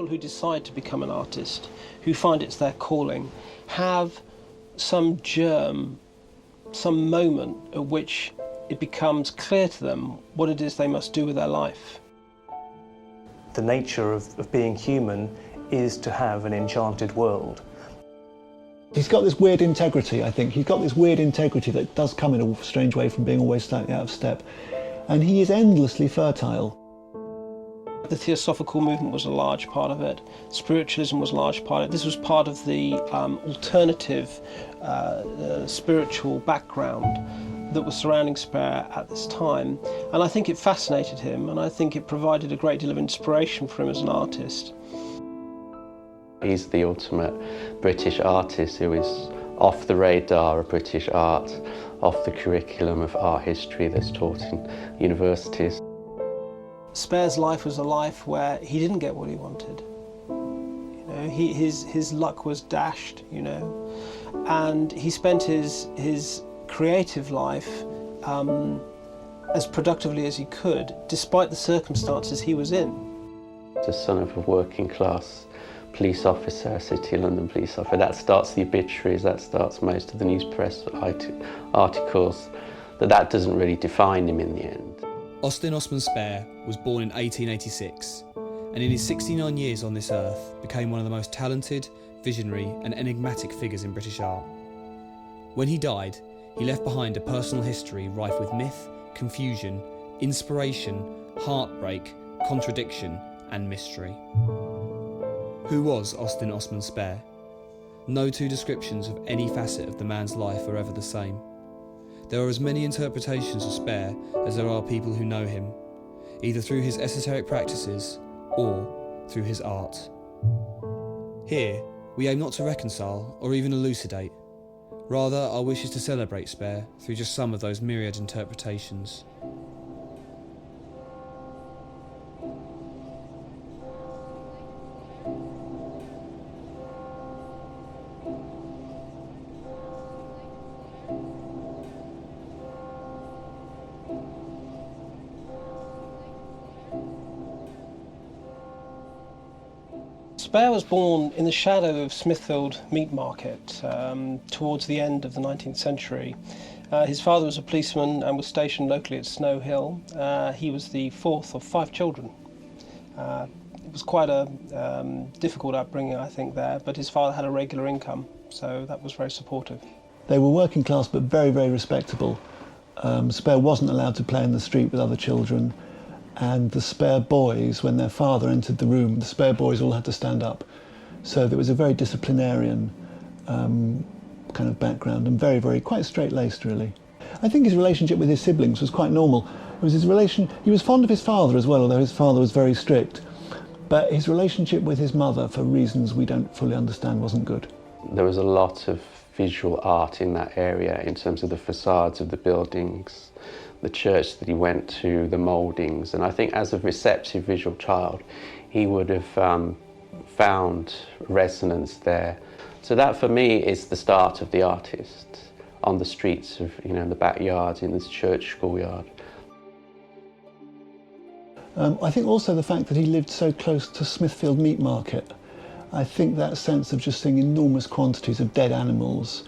people who decide to become an artist, who find it's their calling, have some germ, some moment at which it becomes clear to them what it is they must do with their life. The nature of being human is to have an enchanted world. He's got this weird integrity, I think. He's got this weird integrity that does come in a strange way from being always slightly out of step. And he is endlessly fertile. The Theosophical movement was a large part of it. Spiritualism was a large part of it. This was part of the alternative spiritual background that was surrounding Spare at this time. And I think it fascinated him, and I think it provided a great deal of inspiration for him as an artist. He's the ultimate British artist who is off the radar of British art, off the curriculum of art history that's taught in universities. Spare's life was a life where he didn't get what he wanted. You know, his luck was dashed, you know, and he spent his creative life as productively as he could, despite the circumstances he was in. The son of a working class police officer, City of London police officer, that starts the obituaries, that starts most of the news press articles, that doesn't really define him in the end. Austin Osman Spare was born in 1886 and in his 69 years on this earth became one of the most talented, visionary and enigmatic figures in British art. When he died, he left behind a personal history rife with myth, confusion, inspiration, heartbreak, contradiction and mystery. Who was Austin Osman Spare? No two descriptions of any facet of the man's life are ever the same. There are as many interpretations of Spare as there are people who know him, either through his esoteric practices or through his art. Here, we aim not to reconcile or even elucidate. Rather, our wish is to celebrate Spare through just some of those myriad interpretations. Spare was born in the shadow of Smithfield Meat Market towards the end of the 19th century. His father was a policeman and was stationed locally at Snow Hill. He was the fourth of 5 children. It was quite a difficult upbringing, I think, there, but his father had a regular income, so that was very supportive. They were working class but very, very respectable. Spare wasn't allowed to play in the street with other children. And the Spare boys, when their father entered the room, the Spare boys all had to stand up. So there was a very disciplinarian kind of background and very, very, quite straight-laced, really. I think his relationship with his siblings was quite normal. It was he was fond of his father as well, although his father was very strict. But his relationship with his mother, for reasons we don't fully understand, wasn't good. There was a lot of visual art in that area in terms of the facades of the buildings, the church that he went to, the mouldings, and I think as a receptive visual child he would have found resonance there. So that for me is the start of the artist, on the streets of, you know, the backyards, in this church schoolyard. I think also the fact that he lived so close to Smithfield Meat Market. I think that sense of just seeing enormous quantities of dead animals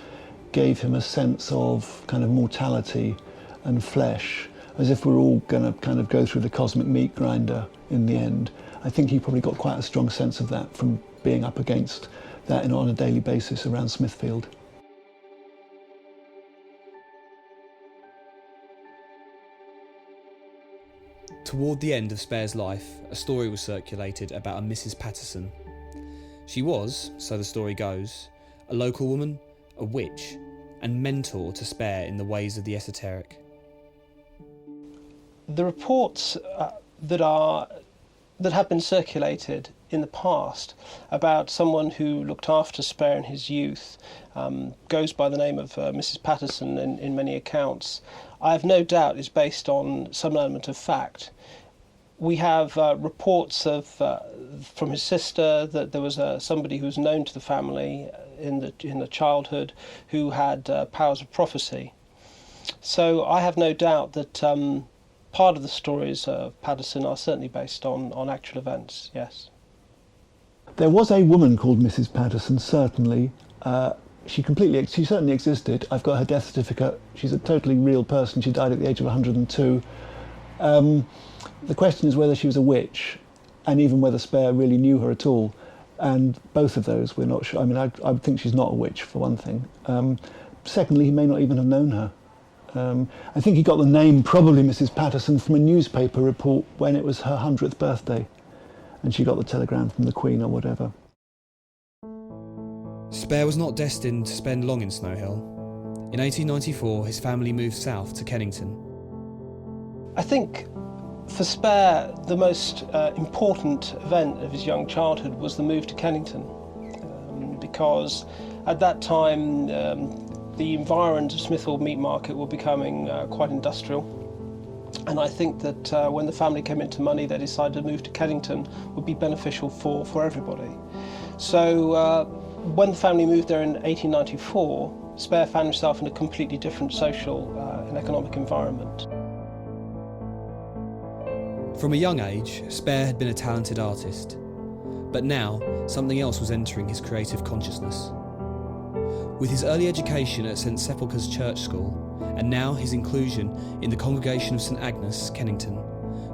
gave him a sense of kind of mortality and flesh, as if we're all going to kind of go through the cosmic meat grinder in the end. I think he probably got quite a strong sense of that from being up against that on a daily basis around Smithfield. Toward the end of Spare's life, a story was circulated about a Mrs. Patterson. She was, so the story goes, a local woman, a witch, and mentor to Spare in the ways of the esoteric. The reports that have been circulated in the past about someone who looked after Spare in his youth goes by the name of Mrs. Patterson in many accounts. I have no doubt is based on some element of fact. We have reports from his sister that there was somebody who was known to the family in the childhood who had powers of prophecy. So I have no doubt that part of the stories of Patterson are certainly based on actual events, yes. There was a woman called Mrs. Patterson, certainly. She certainly existed. I've got her death certificate. She's a totally real person. She died at the age of 102. The question is whether she was a witch, and even whether Spare really knew her at all. And both of those we're not sure. I mean, I think she's not a witch, for one thing. Secondly, he may not even have known her. I think he got the name, probably Mrs. Patterson, from a newspaper report when it was her 100th birthday, and she got the telegram from the Queen or whatever. Spare was not destined to spend long in Snow Hill. In 1894, his family moved south to Kennington. I think for Spare, the most important event of his young childhood was the move to Kennington, because at that time the environs of Smithfield Meat Market were becoming quite industrial, and I think that when the family came into money, they decided to move to Kennington would be beneficial for everybody. So when the family moved there in 1894, Spare found himself in a completely different social and economic environment. From a young age, Spare had been a talented artist, but now something else was entering his creative consciousness. With his early education at St Sepulchre's Church School, and now his inclusion in the Congregation of St Agnes, Kennington,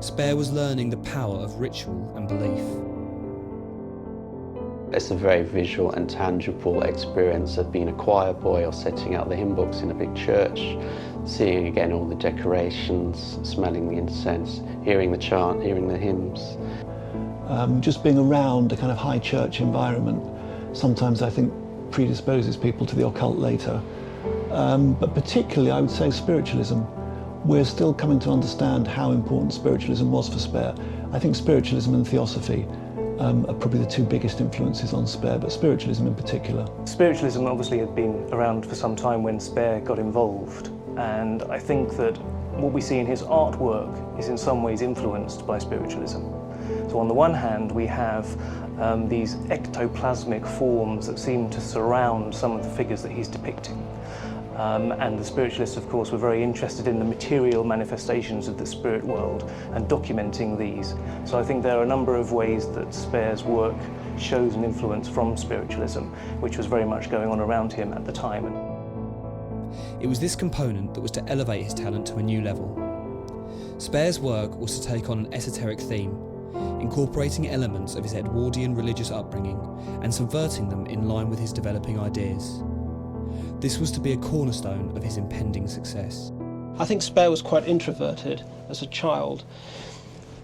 Spare was learning the power of ritual and belief. It's a very visual and tangible experience of being a choir boy or setting out the hymn books in a big church, seeing again all the decorations, smelling the incense, hearing the chant, hearing the hymns. Just being around a kind of high church environment sometimes, I think, predisposes people to the occult later. But particularly, I would say, spiritualism. We're still coming to understand how important spiritualism was for Spare. I think spiritualism and theosophy are probably the two biggest influences on Spare, but spiritualism in particular. Spiritualism obviously had been around for some time when Spare got involved, and I think that what we see in his artwork is in some ways influenced by spiritualism. So on the one hand, we have these ectoplasmic forms that seem to surround some of the figures that he's depicting. And the spiritualists, of course, were very interested in the material manifestations of the spirit world and documenting these. So I think there are a number of ways that Spare's work shows an influence from spiritualism, which was very much going on around him at the time. It was this component that was to elevate his talent to a new level. Spare's work was to take on an esoteric theme, incorporating elements of his Edwardian religious upbringing and subverting them in line with his developing ideas. This was to be a cornerstone of his impending success. I think Spare was quite introverted as a child,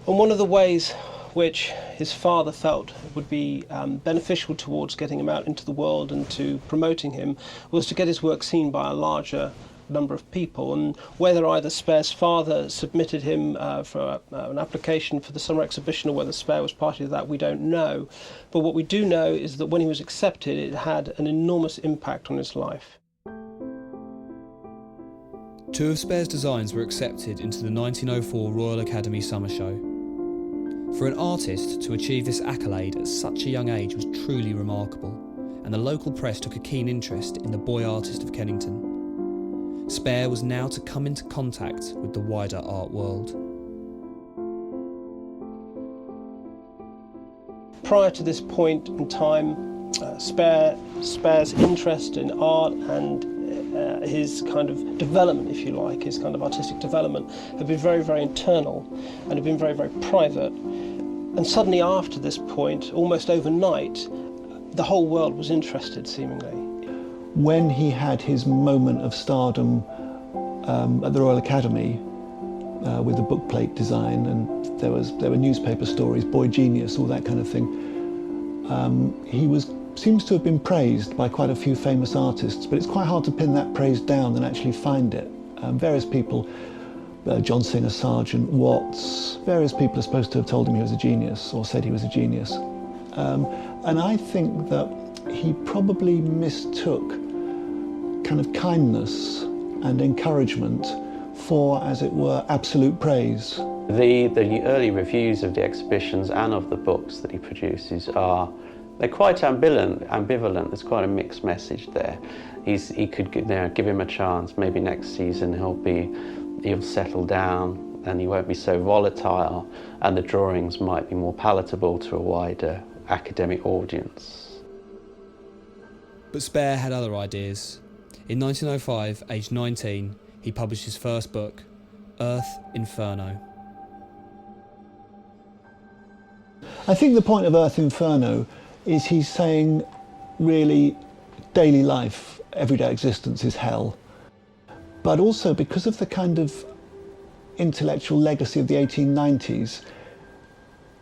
and one of the ways which his father felt would be beneficial towards getting him out into the world and to promoting him was to get his work seen by a larger number of people, and whether either Spare's father submitted him for an application for the summer exhibition or whether Spare was part of that, we don't know. But what we do know is that when he was accepted, it had an enormous impact on his life. Two of Spare's designs were accepted into the 1904 Royal Academy Summer Show. For an artist to achieve this accolade at such a young age was truly remarkable, and the local press took a keen interest in the boy artist of Kennington. Spare was now to come into contact with the wider art world. Prior to this point in time, Spare's interest in art and his kind of development, if you like, his kind of artistic development, had been very, very internal and had been very, very private. And suddenly after this point, almost overnight, the whole world was interested, seemingly. When he had his moment of stardom at the Royal Academy with the bookplate design, and there were newspaper stories, boy genius, all that kind of thing, he seems to have been praised by quite a few famous artists, but it's quite hard to pin that praise down and actually find it. Various people, John Singer Sargent, Watts, various people are supposed to have told him he was a genius or said he was a genius. And I think that he probably mistook kind of kindness and encouragement for, as it were, absolute praise. The early reviews of the exhibitions and of the books that he produces they're quite ambivalent. There's quite a mixed message there. He could give him a chance. Maybe next season he'll settle down and he won't be so volatile, and the drawings might be more palatable to a wider academic audience. But Spare had other ideas. In 1905, aged 19, he published his first book, Earth Inferno. I think the point of Earth Inferno is he's saying really daily life, everyday existence is hell. But also because of the kind of intellectual legacy of the 1890s,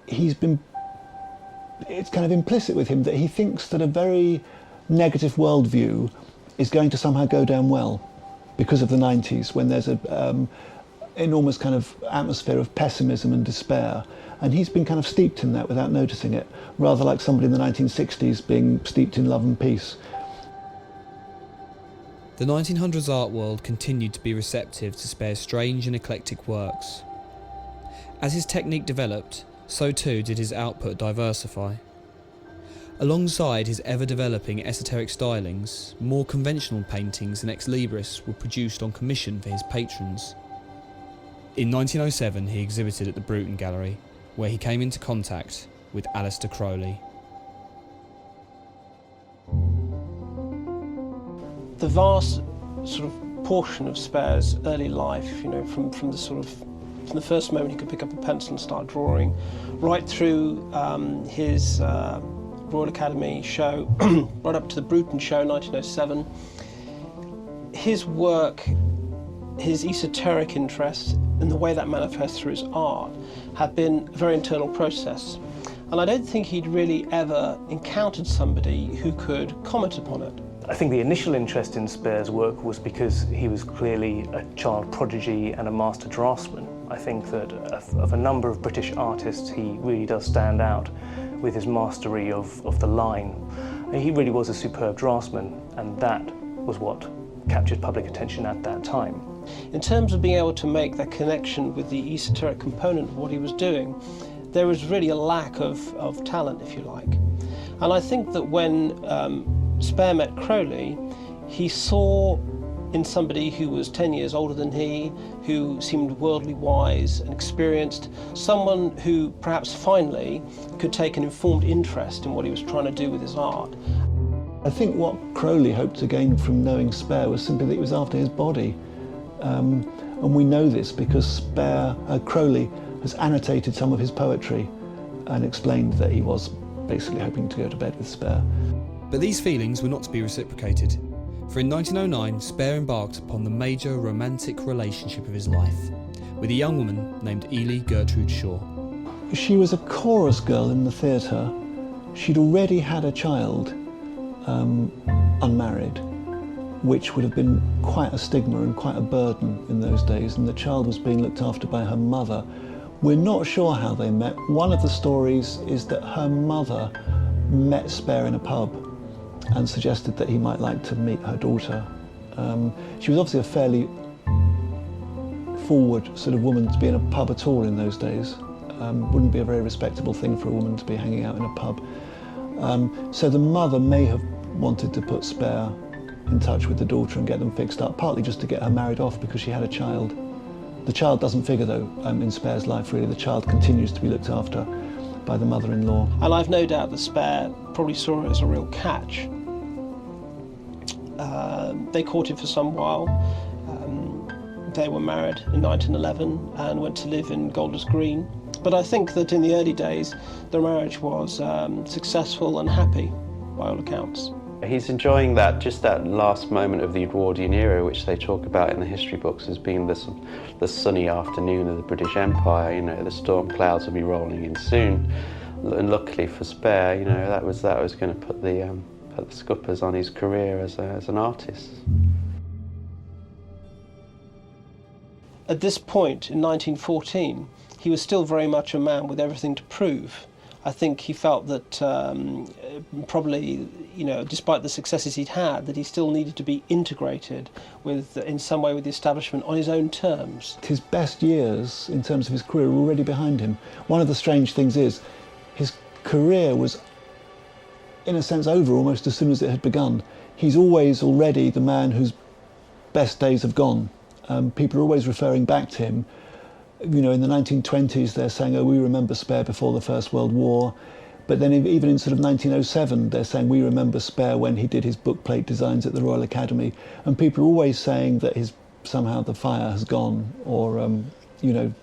it's kind of implicit with him that he thinks that a very negative worldview is going to somehow go down well because of the 90s, when there's a enormous kind of atmosphere of pessimism and despair. And he's been kind of steeped in that without noticing it, rather like somebody in the 1960s being steeped in love and peace. The 1900s art world continued to be receptive to Spare's strange and eclectic works. As his technique developed, so too did his output diversify. Alongside his ever-developing esoteric stylings, more conventional paintings and ex libris were produced on commission for his patrons. In 1907 he exhibited at the Bruton Gallery, where he came into contact with Aleister Crowley. The vast sort of portion of Spare's early life, you know, from the first moment he could pick up a pencil and start drawing, right through his Royal Academy show, right up to the Bruton show, 1907, his work, his esoteric interest, and the way that manifests through his art, had been a very internal process. And I don't think he'd really ever encountered somebody who could comment upon it. I think the initial interest in Spare's work was because he was clearly a child prodigy and a master draftsman. I think that of a number of British artists, he really does stand out with his mastery of the line. He really was a superb draftsman, and that was what captured public attention at that time. In terms of being able to make that connection with the esoteric component of what he was doing, there was really a lack of talent, if you like. And I think that when Spare met Crowley, he saw in somebody who was 10 years older than he, who seemed worldly wise and experienced, someone who perhaps finally could take an informed interest in what he was trying to do with his art. I think what Crowley hoped to gain from knowing Spare was simply that he was after his body. And we know this because Crowley has annotated some of his poetry and explained that he was basically hoping to go to bed with Spare. But these feelings were not to be reciprocated, for in 1909 Spare embarked upon the major romantic relationship of his life, with a young woman named Ely Gertrude Shaw. She was a chorus girl in the theatre. She'd already had a child, unmarried, which would have been quite a stigma and quite a burden in those days, and the child was being looked after by her mother. We're not sure how they met. One of the stories is that her mother met Spare in a pub and suggested that he might like to meet her daughter. She was obviously a fairly forward sort of woman to be in a pub at all in those days. Wouldn't be a very respectable thing for a woman to be hanging out in a pub. So the mother may have wanted to put Spare in touch with the daughter and get them fixed up, partly just to get her married off because she had a child. The child doesn't figure though in Spare's life really. The child continues to be looked after by the mother-in-law. And I've no doubt that Spare probably saw it as a real catch. They courted for some while. They were married in 1911 and went to live in Golders Green. But I think that in the early days, the marriage was successful and happy, by all accounts. He's enjoying that last moment of the Edwardian era, which they talk about in the history books as being the sunny afternoon of the British Empire. You know, the storm clouds will be rolling in soon. And luckily for Spare, you know, that was going to put the scuppers on his career as an artist. At this point, in 1914, he was still very much a man with everything to prove. I think he felt that probably, you know, despite the successes he'd had, that he still needed to be integrated in some way with the establishment on his own terms. His best years in terms of his career were already behind him. One of the strange things is his career was, in a sense, over almost as soon as it had begun. He's always already the man whose best days have gone. People are always referring back to him. You know, in the 1920s, they're saying, oh, we remember Spare before the First World War. But then even in sort of 1907, they're saying we remember Spare when he did his bookplate designs at the Royal Academy, and people are always saying that somehow the fire has gone, or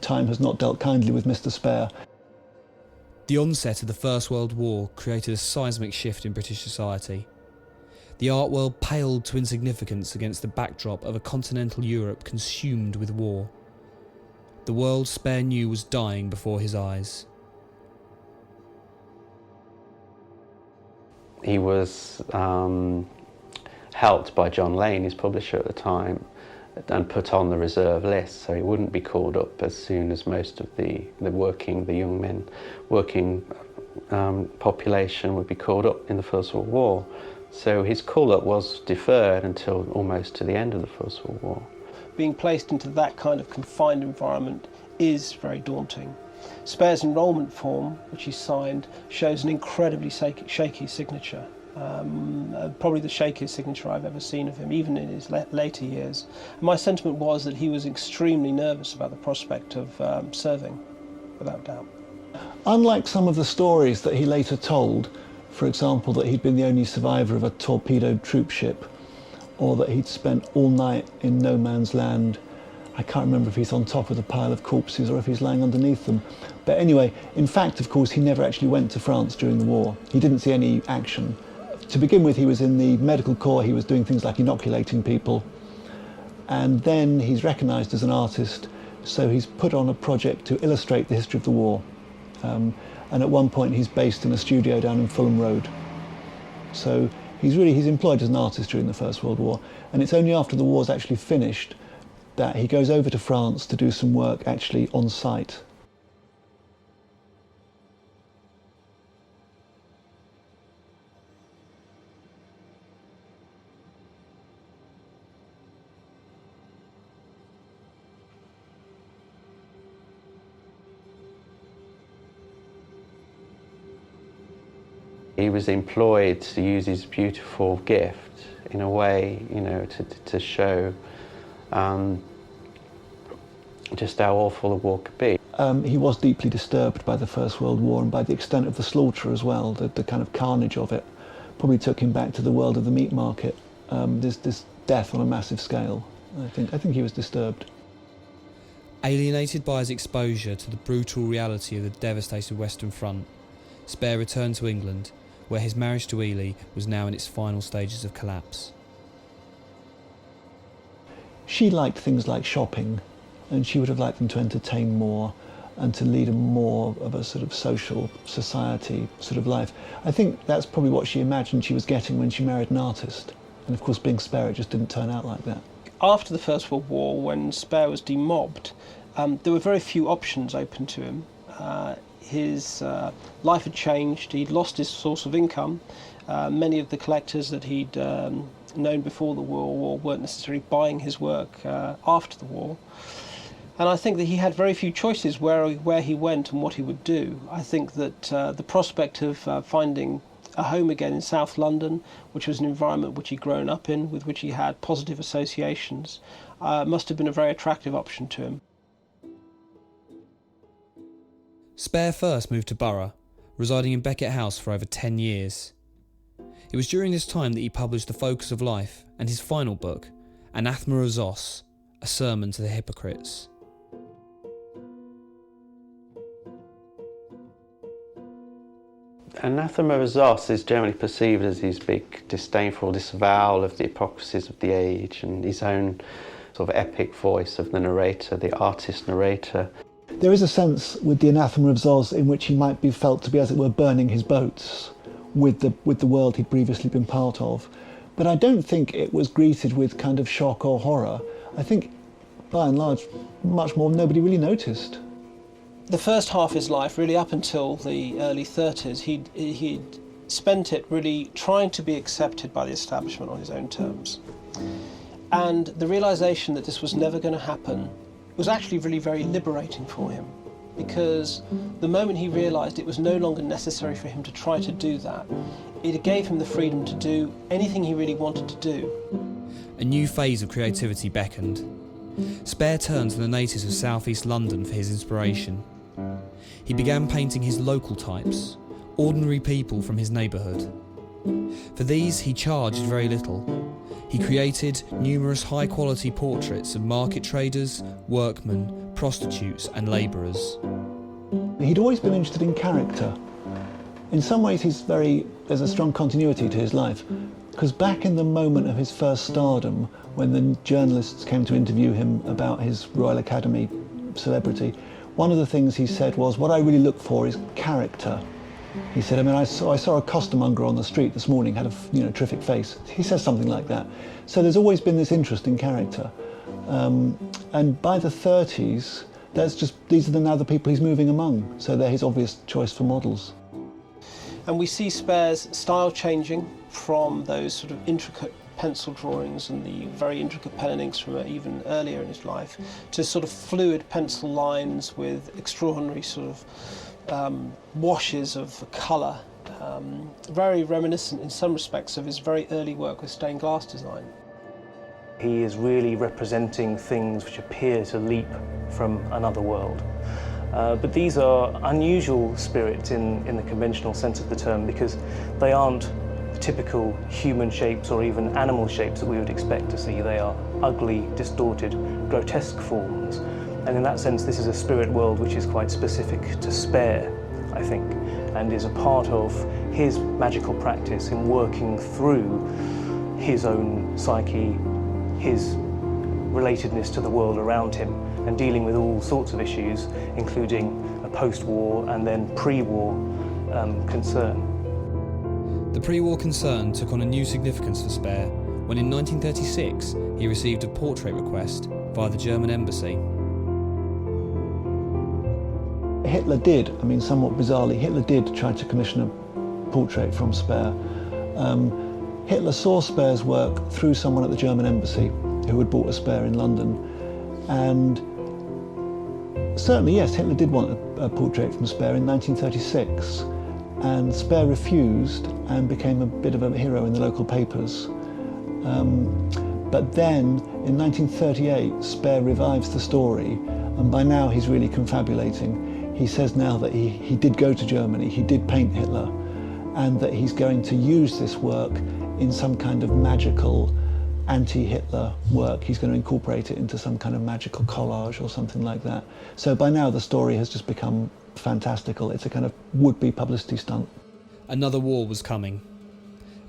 time has not dealt kindly with Mr. Spare. The onset of the First World War created a seismic shift in British society. The art world paled to insignificance against the backdrop of a continental Europe consumed with war. The world Spare knew was dying before his eyes. He was helped by John Lane, his publisher at the time, and put on the reserve list, so he wouldn't be called up as soon as most of the young men working population would be called up in the First World War. So his call-up was deferred until almost to the end of the First World War. Being placed into that kind of confined environment is very daunting. Spare's enrolment form, which he signed, shows an incredibly shaky signature. Probably the shakiest signature I've ever seen of him, even in his later years. My sentiment was that he was extremely nervous about the prospect of serving, without doubt. Unlike some of the stories that he later told, for example, that he'd been the only survivor of a torpedoed troop ship, or that he'd spent all night in no man's land. I can't remember if he's on top of a pile of corpses or if he's lying underneath them. But anyway, in fact, of course, he never actually went to France during the war. He didn't see any action. To begin with, he was in the medical corps. He was doing things like inoculating people. And then he's recognised as an artist, so he's put on a project to illustrate the history of the war. And at one point, he's based in a studio down in Fulham Road. So he's employed as an artist during the First World War. And it's only after the war's actually finished that he goes over to France to do some work actually on site. He was employed to use his beautiful gift in a way, to show just how awful the war could be. He was deeply disturbed by the First World War and by the extent of the slaughter as well, the kind of carnage of it. Probably took him back to the world of the meat market, this death on a massive scale. I think he was disturbed. Alienated by his exposure to the brutal reality of the devastated Western Front, Spare returned to England, where his marriage to Ely was now in its final stages of collapse. She liked things like shopping, and she would have liked them to entertain more and to lead a more of a sort of social society sort of life. I think that's probably what she imagined she was getting when she married an artist. And of course, being Spare, it just didn't turn out like that. After the First World War, when Spare was demobbed, there were very few options open to him. His life had changed. He'd lost his source of income. Many of the collectors that he'd known before the war weren't necessarily buying his work after the war. And I think that he had very few choices where he went and what he would do. I think that the prospect of finding a home again in South London, which was an environment which he'd grown up in, with which he had positive associations, must have been a very attractive option to him. Spare first moved to Borough, residing in Beckett House for over 10 years. It was during this time that he published The Focus of Life and his final book, Anathema of Zos, a sermon to the hypocrites. Anathema of Zos is generally perceived as his big disdainful disavowal of the hypocrisies of the age and his own sort of epic voice of the narrator, the artist narrator. There is a sense with the Anathema of Zos in which he might be felt to be, as it were, burning his boats with the world he'd previously been part of. But I don't think it was greeted with kind of shock or horror. I think, by and large, much more nobody really noticed. The first half of his life, really up until the early 30s, he'd spent it really trying to be accepted by the establishment on his own terms. And the realisation that this was never going to happen was actually really very liberating for him, because the moment he realised it was no longer necessary for him to try to do that, it gave him the freedom to do anything he really wanted to do. A new phase of creativity beckoned. Spare turned to the natives of southeast London for his inspiration. He began painting his local types, ordinary people from his neighbourhood. For these he charged very little. He created numerous high-quality portraits of market traders, workmen, prostitutes and labourers. He'd always been interested in character. In some ways there's a strong continuity to his life, because back in the moment of his first stardom, when the journalists came to interview him about his Royal Academy celebrity, one of the things he said was, what I really look for is character. He said, I saw a costermonger on the street this morning, had a terrific face. He says something like that. So there's always been this interest in character. And by the 30s, these are now the people he's moving among. So they're his obvious choice for models. And we see Spare's style changing from those sort of intricate pencil drawings and the very intricate pen and inks from even earlier in his life to sort of fluid pencil lines with extraordinary sort of washes of colour, very reminiscent in some respects of his very early work with stained glass design. He is really representing things which appear to leap from another world. But these are unusual spirits in the conventional sense of the term, because they aren't typical human shapes or even animal shapes that we would expect to see. They are ugly, distorted, grotesque forms. And in that sense, this is a spirit world which is quite specific to Spare, I think, and is a part of his magical practice in working through his own psyche, his relatedness to the world around him, and dealing with all sorts of issues, including a post-war and then pre-war concern. The pre-war concern took on a new significance for Spare when in 1936 he received a portrait request via the German embassy. Hitler did, somewhat bizarrely, Hitler did try to commission a portrait from Spare. Hitler saw Spare's work through someone at the German embassy who had bought a Spare in London, and certainly, yes, Hitler did want a portrait from Spare in 1936, and Spare refused and became a bit of a hero in the local papers. But then, in 1938, Spare revives the story, and by now he's really confabulating. He says now that he did go to Germany, he did paint Hitler, and that he's going to use this work in some kind of magical anti-Hitler work. He's going to incorporate it into some kind of magical collage or something like that. So by now the story has just become fantastical. It's a kind of would-be publicity stunt. Another war was coming.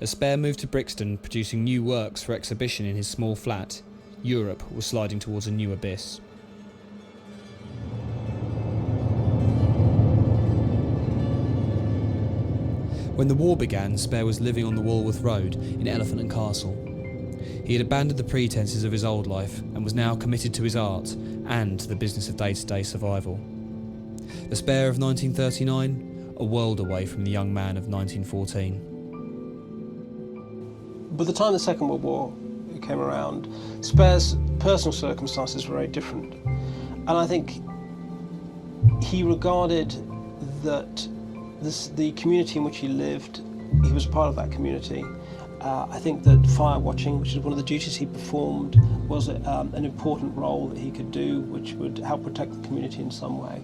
As Spare moved to Brixton producing new works for exhibition in his small flat, Europe was sliding towards a new abyss. When the war began, Spare was living on the Walworth Road in Elephant and Castle. He had abandoned the pretences of his old life and was now committed to his art and to the business of day-to-day survival. The Spare of 1939, a world away from the young man of 1914. By the time the Second World War came around, Spare's personal circumstances were very different. And I think he regarded that the community in which he lived, he was part of that community. I think that fire watching, which is one of the duties he performed, was an important role that he could do, which would help protect the community in some way.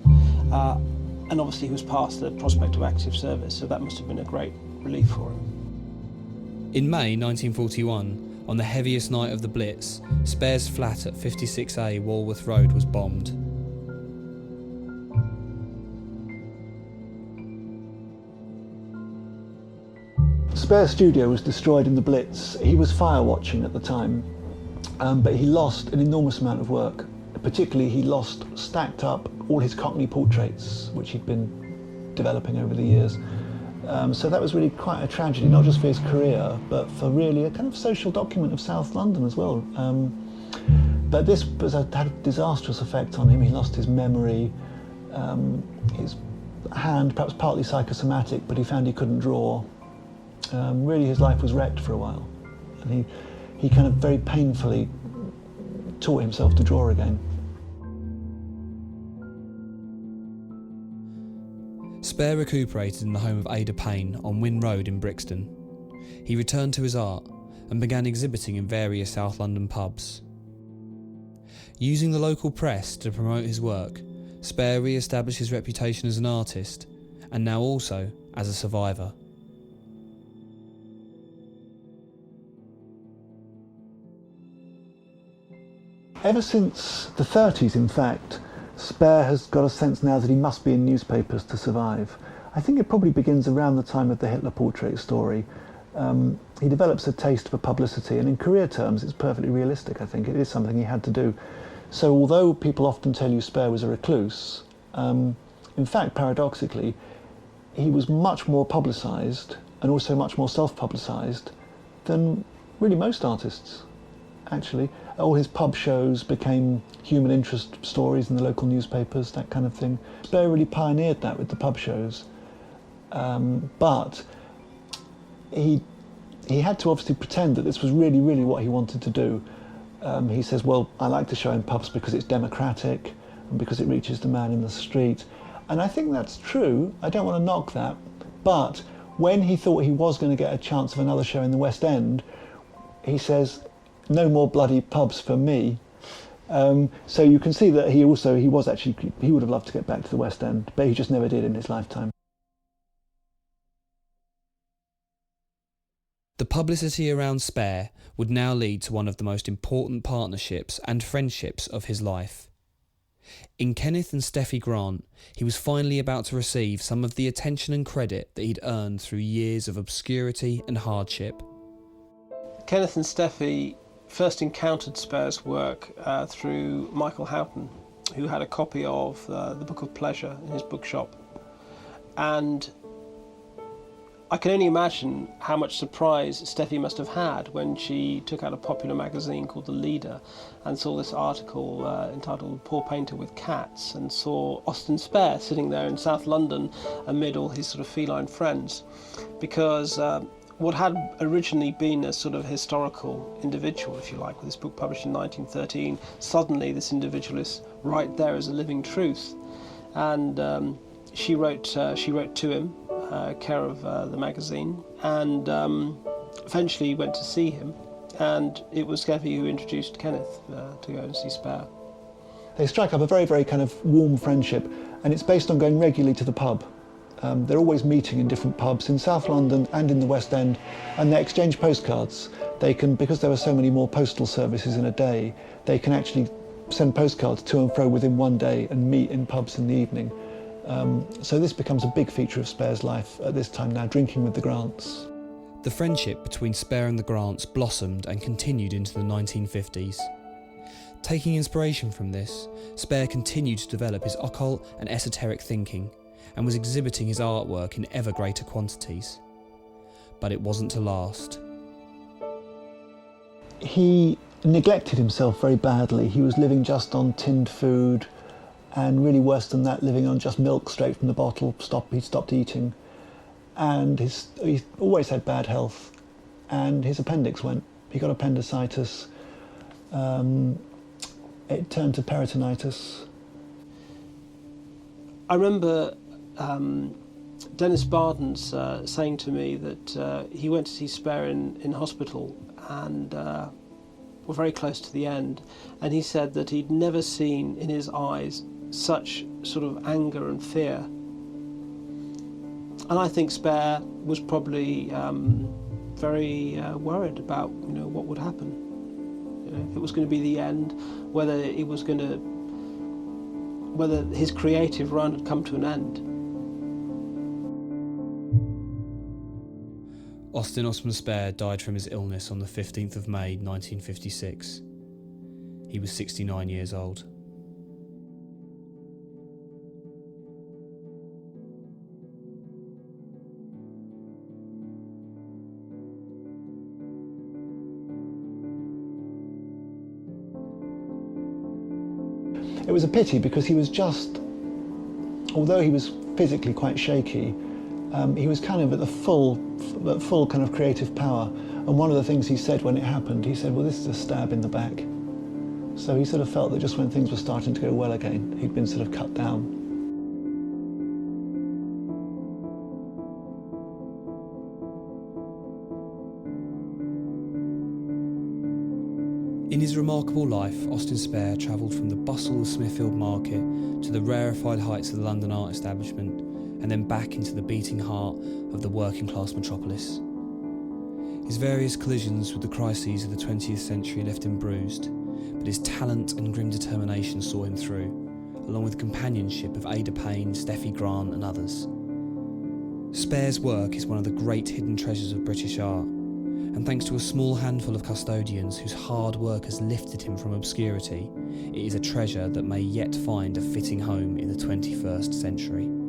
And obviously he was past the prospect of active service, so that must have been a great relief for him. In May 1941, on the heaviest night of the Blitz, Spare's flat at 56A Walworth Road was bombed. Spare's studio was destroyed in the Blitz. He was fire watching at the time, but he lost an enormous amount of work. Particularly, he stacked up all his Cockney portraits, which he'd been developing over the years. So that was really quite a tragedy, not just for his career, but for really a kind of social document of South London as well. But this had a disastrous effect on him. He lost his memory, his hand, perhaps partly psychosomatic, but he found he couldn't draw. Really his life was wrecked for a while, and he kind of very painfully taught himself to draw again. Spare recuperated in the home of Ada Payne on Wynn Road in Brixton. He returned to his art and began exhibiting in various South London pubs. Using the local press to promote his work, Spare re-established his reputation as an artist and now also as a survivor. Ever since the 30s, in fact, Spare has got a sense now that he must be in newspapers to survive. I think it probably begins around the time of the Hitler portrait story. He develops a taste for publicity, and in career terms it's perfectly realistic. I think it is something he had to do. So although people often tell you Spare was a recluse, in fact, paradoxically, he was much more publicised and also much more self-publicised than really most artists, actually. All his pub shows became human interest stories in the local newspapers, that kind of thing. Spare really pioneered that with the pub shows. But he had to obviously pretend that this was really, really what he wanted to do. He says, well, I like to show in pubs because it's democratic and because it reaches the man in the street. And I think that's true. I don't want to knock that. But when he thought he was going to get a chance of another show in the West End, he says, no more bloody pubs for me. So you can see that he would have loved to get back to the West End, but he just never did in his lifetime. The publicity around Spare would now lead to one of the most important partnerships and friendships of his life. In Kenneth and Steffi Grant, he was finally about to receive some of the attention and credit that he'd earned through years of obscurity and hardship. Kenneth and Steffi first encountered Spare's work through Michael Houghton, who had a copy of The Book of Pleasure in his bookshop. And I can only imagine how much surprise Steffi must have had when she took out a popular magazine called The Leader and saw this article entitled Poor Painter with Cats, and saw Austin Spare sitting there in South London amid all his sort of feline friends. Because what had originally been a sort of historical individual, if you like, with this book published in 1913, suddenly this individual is right there as a living truth. And she wrote to him, care of the magazine, and eventually went to see him, and it was Steffi who introduced Kenneth to go and see Spare. They strike up a very, very kind of warm friendship, and it's based on going regularly to the pub. They're always meeting in different pubs in South London and in the West End, and they exchange postcards. They can, because there are so many more postal services in a day, they can actually send postcards to and fro within one day and meet in pubs in the evening. So this becomes a big feature of Spare's life at this time now, drinking with the Grants. The friendship between Spare and the Grants blossomed and continued into the 1950s. Taking inspiration from this, Spare continued to develop his occult and esoteric thinking, and was exhibiting his artwork in ever greater quantities. But it wasn't to last. He neglected himself very badly. He was living just on tinned food, and really worse than that, living on just milk straight from the bottle. He stopped eating, and he always had bad health, and his appendix went. He got appendicitis. It turned to peritonitis. I remember Dennis Bardens saying to me that he went to see Spare in hospital, and were very close to the end, and he said that he'd never seen in his eyes such sort of anger and fear. And I think Spare was probably very worried about what would happen. If it was going to be the end, whether his creative run had come to an end. Austin Osman Spare died from his illness on the 15th of May 1956. He was 69 years old. It was a pity because he was just, although he was physically quite shaky, he was kind of at full kind of creative power. And one of the things he said when it happened, he said, well, this is a stab in the back. So he sort of felt that just when things were starting to go well again, he'd been sort of cut down. In his remarkable life, Austin Spare travelled from the bustle of Smithfield Market to the rarefied heights of the London art establishment, and then back into the beating heart of the working class metropolis. His various collisions with the crises of the 20th century left him bruised, but his talent and grim determination saw him through, along with the companionship of Ada Payne, Steffi Grant and others. Spare's work is one of the great hidden treasures of British art, and thanks to a small handful of custodians whose hard work has lifted him from obscurity, it is a treasure that may yet find a fitting home in the 21st century.